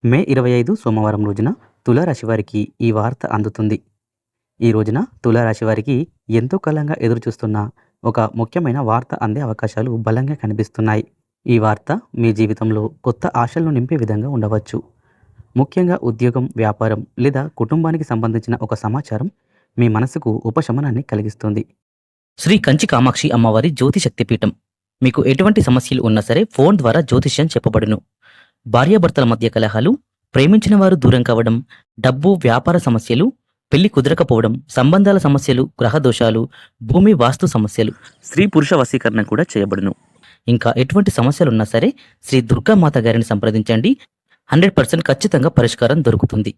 మే 25 సోమవారం రోజున తులారాశి వారికి ఈ వార్త అందుతుంది. ఈ రోజున తులారాశి వారికి ఎంతో కాలంగా ఎదురుచూస్తున్న ఒక ముఖ్యమైన వార్త అందే అవకాశాలు బలంగా కనిపిస్తున్నాయి. ఈ వార్త మీ జీవితంలో కొత్త ఆశలను నింపే విధంగా ఉండవచ్చు. ముఖ్యంగా ఉద్యోగం, వ్యాపారం లేదా కుటుంబానికి సంబంధించిన ఒక సమాచారం మీ మనసుకు ఉపశమనాన్ని కలిగిస్తుంది. శ్రీ కంచి కామాక్షి అమ్మవారి జ్యోతి శక్తిపీఠం. మీకు ఎటువంటి సమస్యలు ఉన్నా సరే ఫోన్ ద్వారా జ్యోతిష్యం చెప్పబడును. భార్యాభర్తల మధ్య కలహాలు, ప్రేమించిన వారు దూరం కావడం, డబ్బు వ్యాపార సమస్యలు, పెళ్లి కుదరకపోవడం, సంబంధాల సమస్యలు, గ్రహ దోషాలు, భూమి వాస్తు సమస్యలు, స్త్రీ పురుష వశీకరణ కూడా చేయబడును. ఇంకా ఎటువంటి సమస్యలున్నా సరే శ్రీ దుర్గామాత గారిని సంప్రదించండి. 100% ఖచ్చితంగా పరిష్కారం దొరుకుతుంది.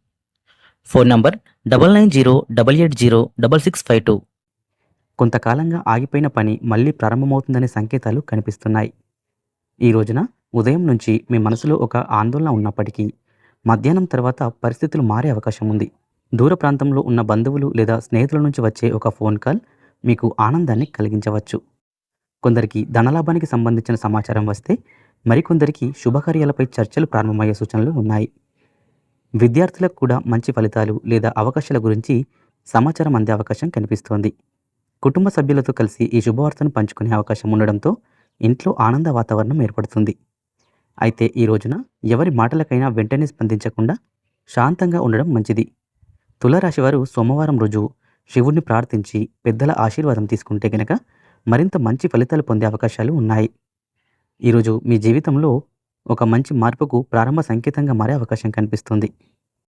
Phone number 9908806652. కొంతకాలంగా ఆగిపోయిన పని మళ్ళీ ప్రారంభమవుతుందనే సంకేతాలు కనిపిస్తున్నాయి. ఈ రోజున ఉదయం నుంచి మీ మనసులో ఒక ఆందోళన ఉన్నప్పటికీ మధ్యాహ్నం తర్వాత పరిస్థితులు మారే అవకాశం ఉంది. దూర ప్రాంతంలో ఉన్న బంధువులు లేదా స్నేహితుల నుంచి వచ్చే ఒక ఫోన్ కాల్ మీకు ఆనందాన్ని కలిగించవచ్చు. కొందరికి ధనలాభానికి సంబంధించిన సమాచారం వస్తే మరికొందరికి శుభకార్యాలపై చర్చలు ప్రారంభమయ్యే సూచనలు ఉన్నాయి. విద్యార్థులకు కూడా మంచి ఫలితాలు లేదా అవకాశాల గురించి సమాచారం అందే అవకాశం కనిపిస్తోంది. కుటుంబ సభ్యులతో కలిసి ఈ శుభవార్తను పంచుకునే అవకాశం ఉండడంతో ఇంట్లో ఆనంద వాతావరణం ఏర్పడుతుంది. అయితే ఈ రోజున ఎవరి మాటలకైనా వెంటనే స్పందించకుండా శాంతంగా ఉండడం మంచిది. తులారాశి వారు సోమవారం రోజు శివుణ్ణి ప్రార్థించి పెద్దల ఆశీర్వాదం తీసుకుంటే గనక మరింత మంచి ఫలితాలు పొందే అవకాశాలు ఉన్నాయి. ఈరోజు మీ జీవితంలో ఒక మంచి మార్పుకు ప్రారంభ సంకేతంగా మారే అవకాశం కనిపిస్తుంది.